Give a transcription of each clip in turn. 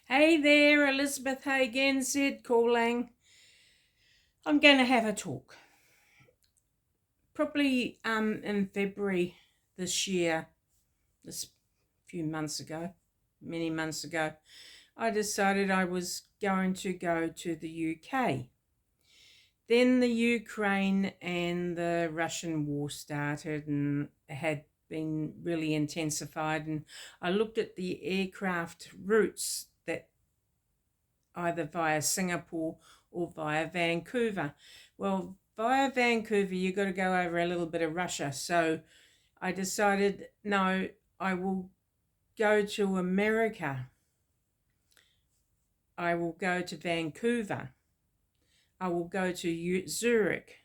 Hey there, Elizabeth Haig NZ calling. I'm going to have a talk. Probably in February this year, this few months ago, many months ago, I decided I was going to go to the UK. Then the Ukraine and the Russian war started and had been really intensified, and I looked at the aircraft routes that either via Singapore or via Vancouver. Well, via Vancouver, you've got to go over a little bit of Russia. So I decided, no, I will go to America. I will go to Vancouver. I will go to Zurich.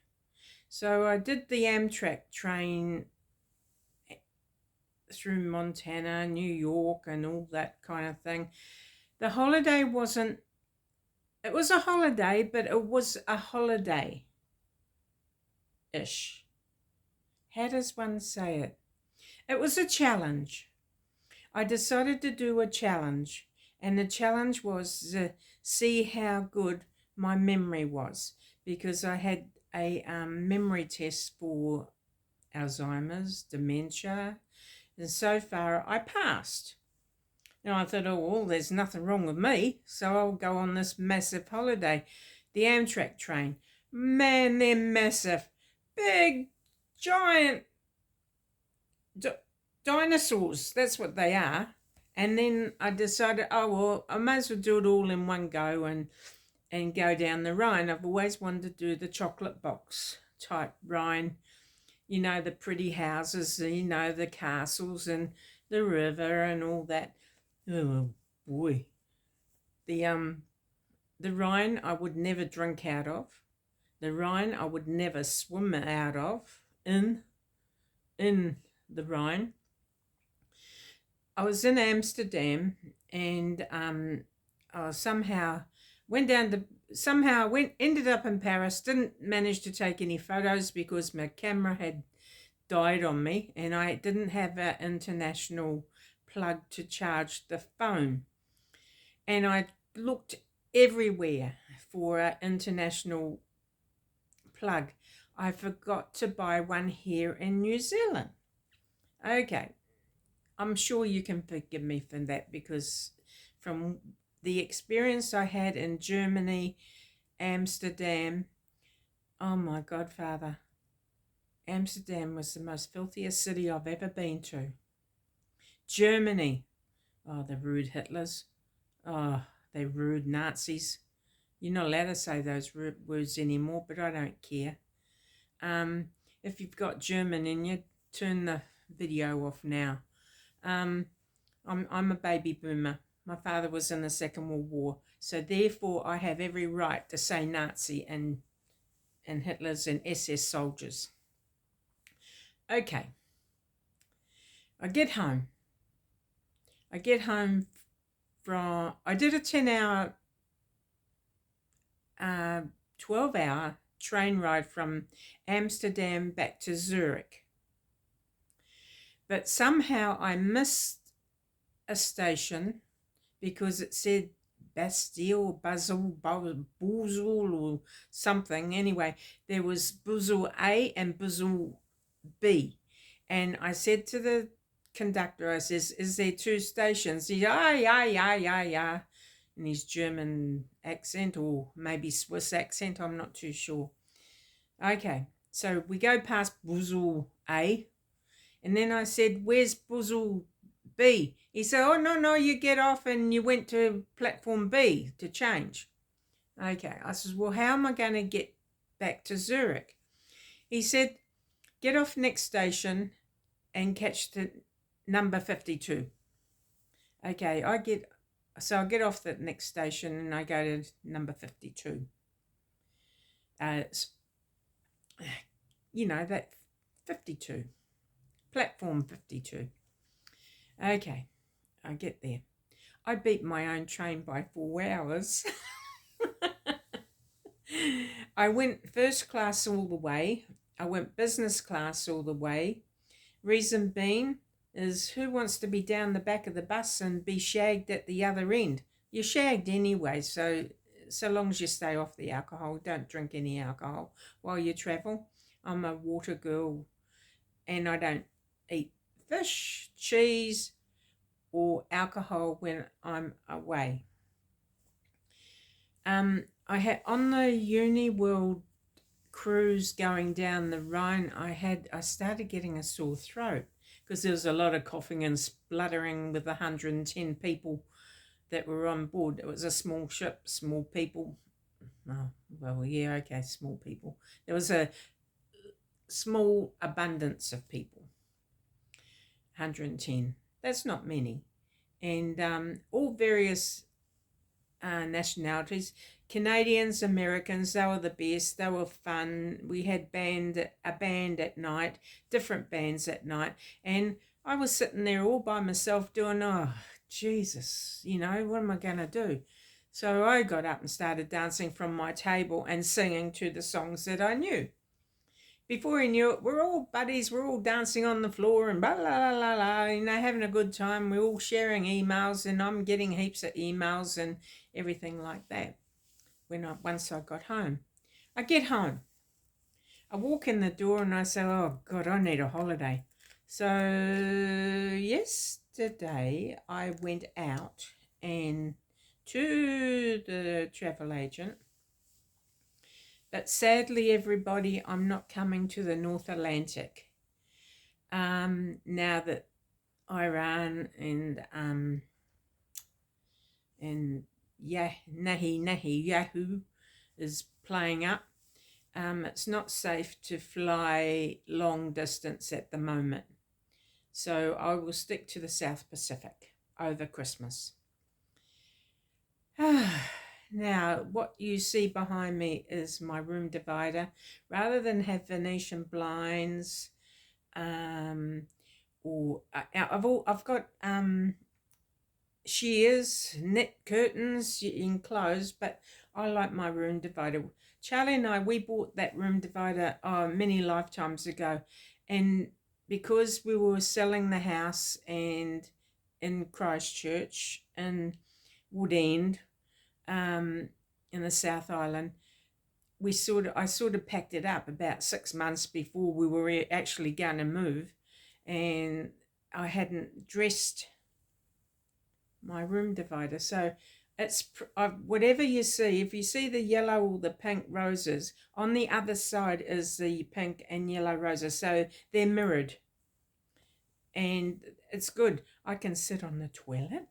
So I did the Amtrak train through Montana, New York, and all that kind of thing. The holiday wasn't, it was a holiday, but it was a holiday ish. How does one say it? It was a challenge. I decided to do a challenge, and the challenge was to see how good my memory was, because I had a memory test for Alzheimer's, dementia, and so far I passed. And I thought, oh, well, there's nothing wrong with me, so I'll go on this massive holiday. The Amtrak train. Man, they're massive. Big, giant dinosaurs. That's what they are. And then I decided, oh, well, I may as well do it all in one go and go down the Rhine. I've always wanted to do the chocolate box type Rhine. You know, the pretty houses, you know, the castles and the river and all that. Oh boy. The Rhine I would never drink out of. The Rhine I would never swim out of. In the Rhine. I was in Amsterdam, and I somehow ended up in Paris. Didn't manage to take any photos because my camera had died on me, and I didn't have an international plug to charge the phone. And I looked everywhere for an international plug. I forgot to buy one here in New Zealand. Okay, I'm sure you can forgive me for that, because from the experience I had in Germany, Amsterdam, oh my godfather, Amsterdam was the most filthiest city I've ever been to. Germany, oh, the rude Hitlers, oh, they rude Nazis. You're not allowed to say those words anymore, but I don't care. If you've got German in you, turn the video off now. I'm a baby boomer. My father was in the Second World War, so therefore I have every right to say Nazi and Hitler's and SS soldiers. Okay, I get home from, I did a 10-hour, 12-hour train ride from Amsterdam back to Zurich. But somehow I missed a station because it said Bastille, Basel, or something. Anyway, there was Basel A and Basel B. And I said to the conductor, I says, is there two stations? He said, yeah. In his German accent, or maybe Swiss accent, I'm not too sure. Okay, so we go past Basel A. And then I said, where's Basel B? He said, oh, no, you get off and you went to platform B to change. Okay, I said, well, how am I going to get back to Zurich? He said, get off next station and catch the number 52. Okay, I get off the next station and I go to number 52. You know, that 52. Platform 52. Okay, I get there. I beat my own train by 4 hours. I went first class all the way. I went business class all the way. Reason being is, who wants to be down the back of the bus and be shagged at the other end? You're shagged anyway, so long as you stay off the alcohol, don't drink any alcohol while you travel. I'm a water girl, and I don't eat fish, cheese, or alcohol when I'm away. I had on the Uni World cruise going down the Rhine. I started getting a sore throat because there was a lot of coughing and spluttering with 110 people that were on board. It was a small ship, small people. Oh, well, yeah, okay, small people. There was a small abundance of people, 110. That's not many. And all various nationalities. Canadians, Americans, they were the best. They were fun. We had a band at night, different bands at night. And I was sitting there all by myself doing, oh, Jesus, what am I going to do? So I got up and started dancing from my table and singing to the songs that I knew. Before he knew it, we're all buddies, we're all dancing on the floor and blah, blah, blah, blah, having a good time. We're all sharing emails, and I'm getting heaps of emails and everything like that once I got home. I get home. I walk in the door and I say, oh, God, I need a holiday. So yesterday I went out and to the travel agent. But sadly, everybody, I'm not coming to the North Atlantic. Now that Iran and Yahoo is playing up, it's not safe to fly long distance at the moment. So I will stick to the South Pacific over Christmas. Now, what you see behind me is my room divider. Rather than have Venetian blinds, I've got shears, knit curtains enclosed, but I like my room divider. Charlie and we bought that room divider many lifetimes ago, and because we were selling the house and in Christchurch and Wood End, in the South Island, I sort of packed it up about 6 months before we were actually going to move, and I hadn't dressed my room divider. So it's whatever you see. If you see the yellow or the pink roses, on the other side is the pink and yellow roses, so they're mirrored, and it's good. I can sit on the toilet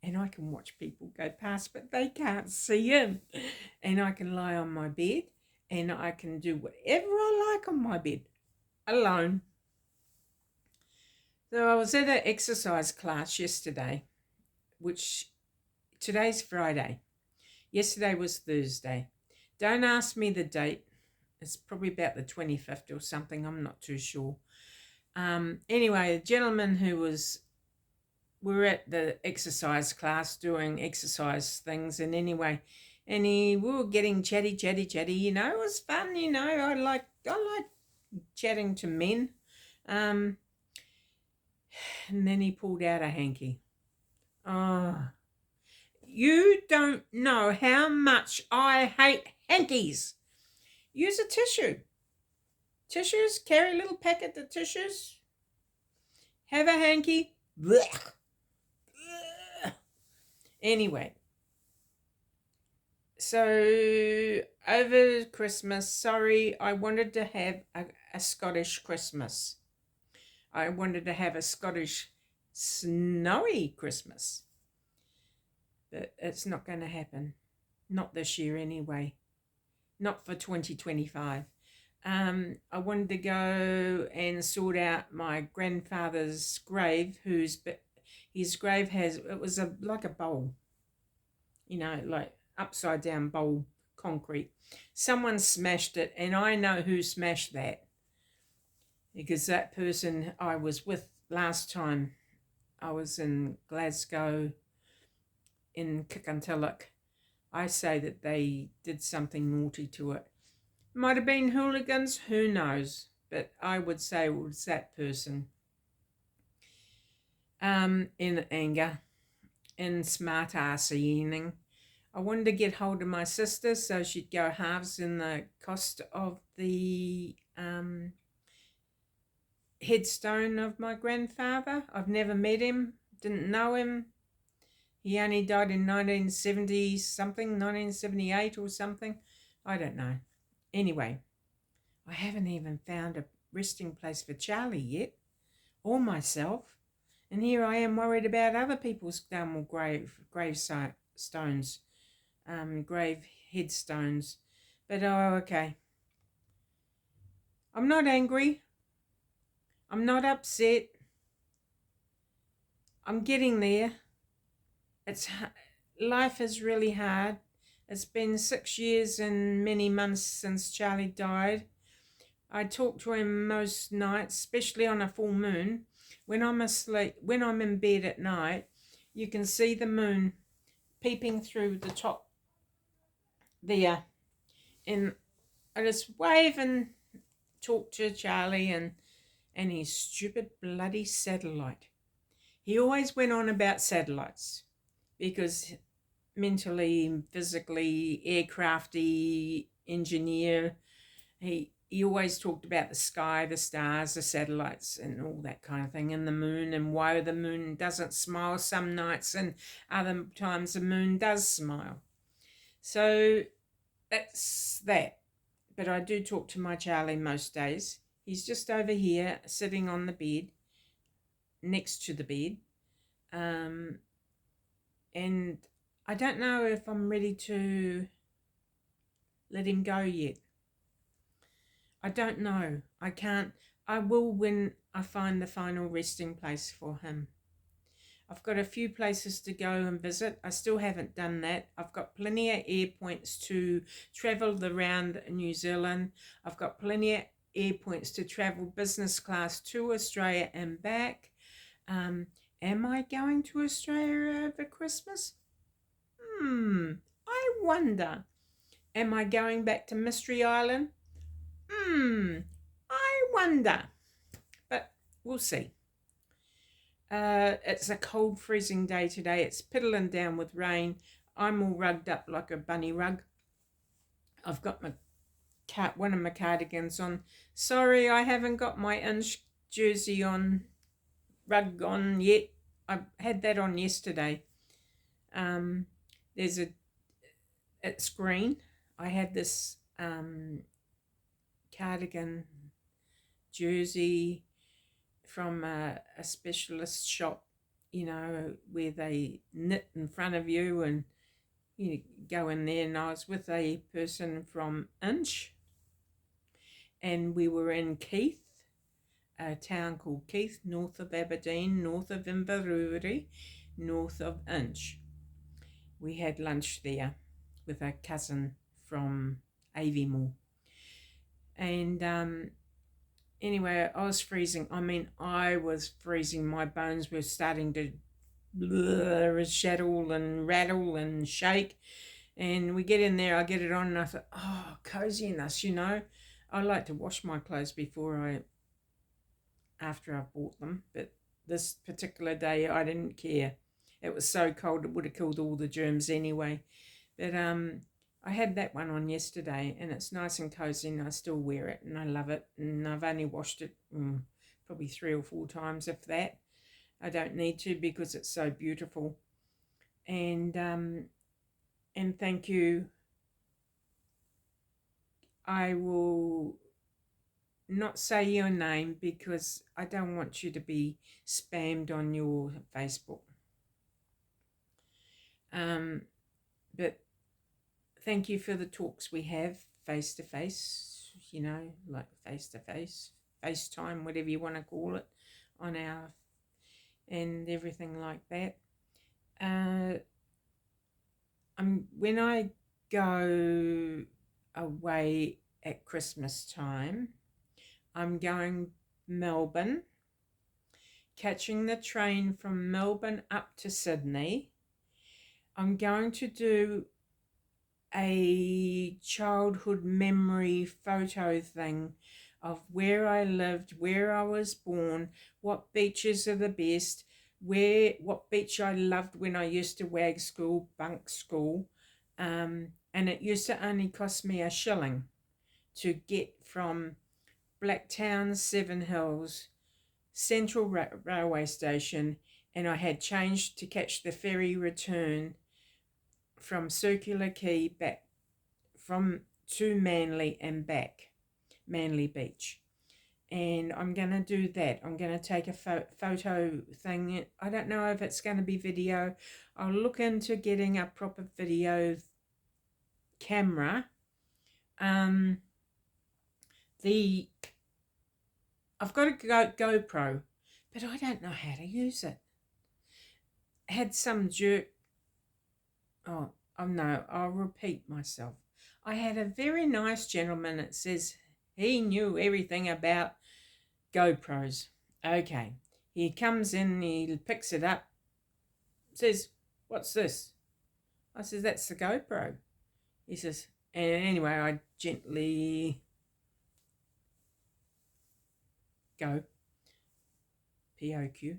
and I can watch people go past, but they can't see him. And I can lie on my bed and I can do whatever I like on my bed, alone. So I was at an exercise class yesterday, which today's Friday. Yesterday was Thursday. Don't ask me the date. It's probably about the 25th or something. I'm not too sure. Anyway, a gentleman we're at the exercise class doing exercise things, and we were getting chatty. It was fun. I like chatting to men. And then he pulled out a hanky. Oh, you don't know how much I hate hankies. Use a tissue. Tissues, carry a little packet of tissues. Have a hanky. Blech. Anyway, so over Christmas, I wanted to have a Scottish Christmas. I wanted to have a Scottish snowy Christmas. But it's not going to happen. Not this year anyway. Not for 2025. I wanted to go and sort out my grandfather's grave, his grave it was like a bowl, like upside down bowl, concrete. Someone smashed it, and I know who smashed that, because that person I was with last time I was in Glasgow in Kikantillock. I say that they did something naughty to it. Might have been hooligans, who knows, but I would say it was that person. In anger, in smart assy evening. I wanted to get hold of my sister so she'd go halves in the cost of the headstone of my grandfather. I've never met him, didn't know him. He only died in 1970 something, 1978 or something. I don't know. Anyway, I haven't even found a resting place for Charlie yet, or myself. And here I am worried about other people's stones, grave headstones. But okay. I'm not angry. I'm not upset. I'm getting there. Life is really hard. It's been 6 years and many months since Charlie died. I talk to him most nights, especially on a full moon. When I'm asleep, when I'm in bed at night, you can see the moon peeping through the top there. And I just wave and talk to Charlie and his stupid bloody satellite. He always went on about satellites because mentally, physically, aircrafty engineer, he always talked about the sky, the stars, the satellites and all that kind of thing, and the moon, and why the moon doesn't smile some nights and other times the moon does smile. So that's that. But I do talk to my Charlie most days. He's just over here sitting on the bed, next to the bed. And I don't know if I'm ready to let him go yet. I don't know. I can't. I will when I find the final resting place for him. I've got a few places to go and visit. I still haven't done that. I've got plenty of air points to travel around New Zealand. I've got plenty of air points to travel business class to Australia and back. Am I going to Australia over Christmas? I wonder. Am I going back to Mystery Island? I wonder. But we'll see. It's a cold, freezing day today. It's piddling down with rain. I'm all rugged up like a bunny rug. I've got one of my cardigans on. Sorry, I haven't got my inch jersey rug on yet. I had that on yesterday. It's green. I had this cardigan jersey from a specialist shop, where they knit in front of you and you go in there. And I was with a person from Inch, and we were in Keith, a town called Keith, north of Aberdeen, north of Inverurie, north of Inch. We had lunch there with a cousin from Aviemore. And anyway, I was freezing. I was freezing. My bones were starting to shaddle and rattle and shake. And we get in there, I get it on, and I thought, oh, coziness, I like to wash my clothes after I've bought them. But this particular day, I didn't care. It was so cold, it would have killed all the germs anyway. But I had that one on yesterday, and it's nice and cozy, and I still wear it, and I love it. And I've only washed it probably 3 or 4 times, if that. I don't need to because it's so beautiful. And thank you. I will not say your name because I don't want you to be spammed on your Facebook. But thank you for the talks we have face to face, like face to face, FaceTime, whatever you want to call it, and everything like that. When I go away at Christmas time, I'm going Melbourne, catching the train from Melbourne up to Sydney. I'm going to do a childhood memory photo thing of where I lived, where I was born, what beaches are the best, what beach I loved when I used to wag school, bunk school, and it used to only cost me a shilling to get from Blacktown, Seven Hills, Central Railway Station, and I had changed to catch the ferry return from Circular Quay back from to Manly and back, Manly Beach. And I'm going to do that. I'm going to take a photo thing. I don't know if it's going to be video. I'll look into getting a proper video camera. I've got a GoPro, but I don't know how to use it. Had some jerk. Oh no, I'll repeat myself. I had a very nice gentleman that says he knew everything about GoPros. Okay, he comes in, he picks it up, says, "What's this?" I says, "That's the GoPro." He says, and anyway, I gently go, POQ.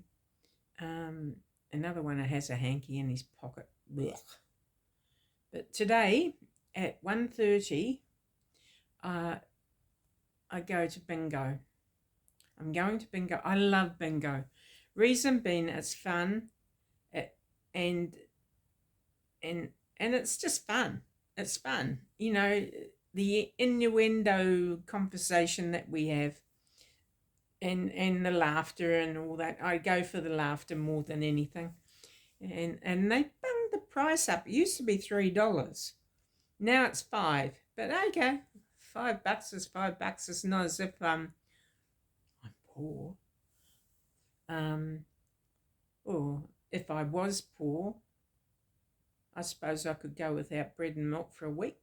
Another one that has a hanky in his pocket. Blech. But today at 1:30, I go to bingo. I'm going to bingo. I love bingo. Reason being, it's fun, and it's just fun. It's fun. You know, the innuendo conversation that we have, and the laughter and all that. I go for the laughter more than anything. And they bunged the price up. It used to be $3. Now it's $5. But okay, $5 is $5. It's not as if I'm poor. Or if I was poor, I suppose I could go without bread and milk for a week.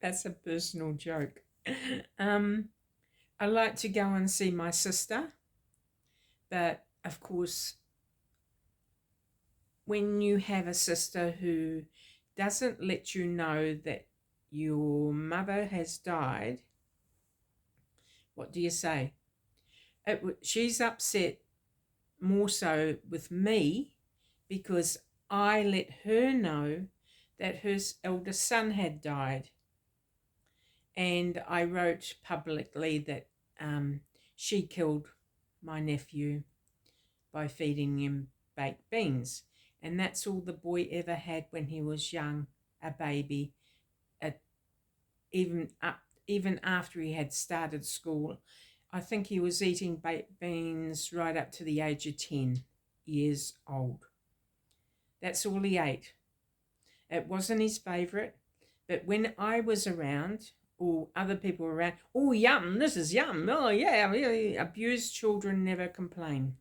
That's a personal joke. I like to go and see my sister, but of course, when you have a sister who doesn't let you know that your mother has died, what do you say? She's upset more so with me because I let her know that her eldest son had died. And I wrote publicly that she killed my nephew by feeding him baked beans. And that's all the boy ever had when he was young, a baby. Even after he had started school, I think he was eating baked beans right up to the age of 10 years old. That's all he ate. It wasn't his favourite, but when I was around, or other people were around, "Oh, yum, this is yum. Oh, yeah, abused children never complain."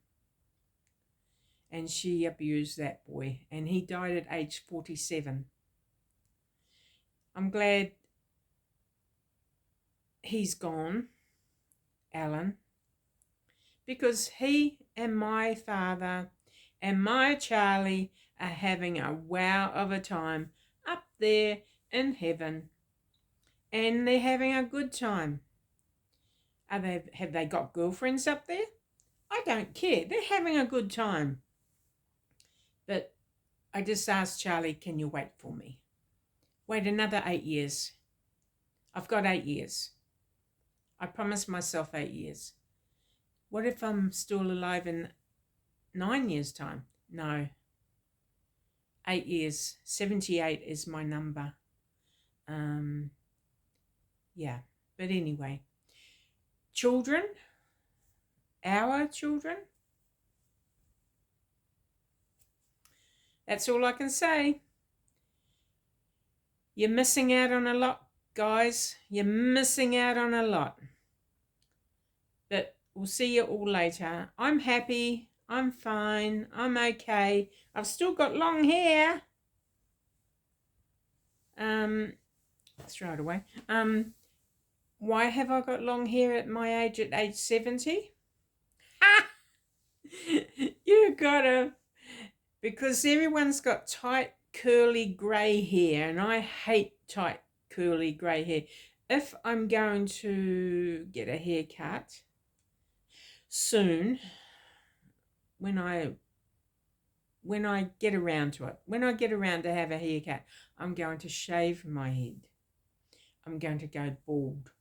And she abused that boy, and he died at age 47. I'm glad he's gone, Alan, because he and my father and my Charlie are having a wow of a time up there in heaven, and they're having a good time. Have they got girlfriends up there? I don't care. They're having a good time. But I just asked Charlie, "Can you wait for me? Wait another 8 years. I've got 8 years. I promised myself 8 years. What if I'm still alive in 9 years' time?" No. 8 years. 78 is my number. Yeah. But anyway. Children. Our children. That's all I can say. You're missing out on a lot, guys. You're missing out on a lot. But we'll see you all later. I'm happy. I'm fine. I'm okay. I've still got long hair. Throw it away. Why have I got long hair at my age, at age 70? You gotta, because everyone's got tight, curly, grey hair, and I hate tight, curly, grey hair. If I'm going to get a haircut soon, get around to it, when I get around to have a haircut, I'm going to shave my head. I'm going to go bald.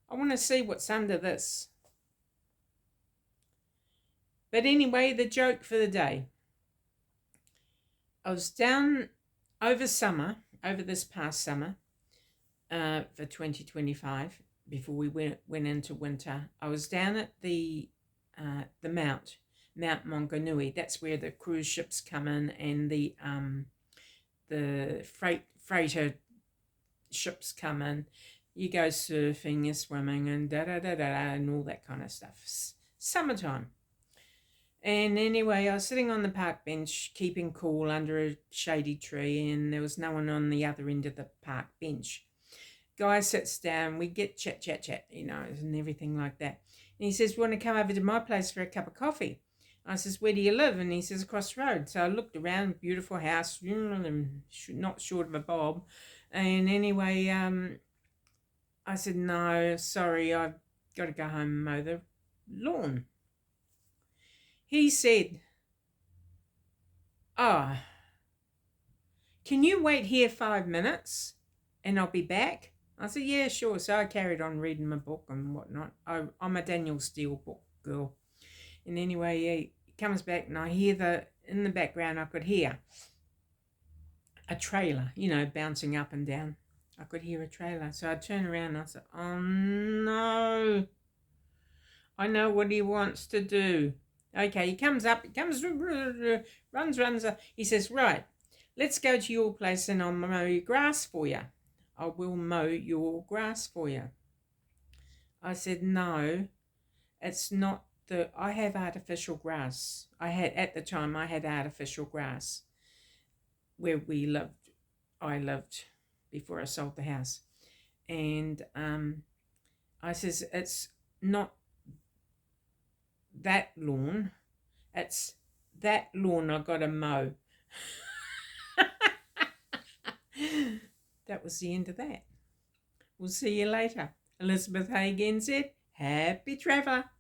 I want to see what's under this. But anyway, the joke for the day. I was down over this past summer, for 2025, before we went into winter. I was down at the Mount Maunganui. That's where the cruise ships come in, and the freighter ships come in. You go surfing, you're swimming, and and all that kind of stuff. Summertime. And anyway, I was sitting on the park bench, keeping cool under a shady tree, and there was no one on the other end of the park bench. Guy sits down, we get chat, and everything like that. And he says, "Want to come over to my place for a cup of coffee?" I says, "Where do you live?" And he says, "Across the road." So I looked around, beautiful house, not short of a bob. And anyway, I said, "No, sorry, I've got to go home and mow the lawn." He said, "Oh, can you wait here 5 minutes and I'll be back?" I said, "Yeah, sure." So I carried on reading my book and whatnot. I'm a Daniel Steele book girl. And anyway, he comes back, and I hear in the background, I could hear a trailer, bouncing up and down. I could hear a trailer. So I turned around and I said, "Oh no, I know what he wants to do." Okay, he comes, runs. He says, "Right, let's go to your place and I'll mow your grass for you. I will mow your grass for you." I said, "No, it's not I have artificial grass." At the time, I had artificial grass where I lived before I sold the house. And I says, "It's not that lawn, it's that lawn I got to mow." That was the end of that. We'll see you later. Elizabeth Haig said, "Happy traveller."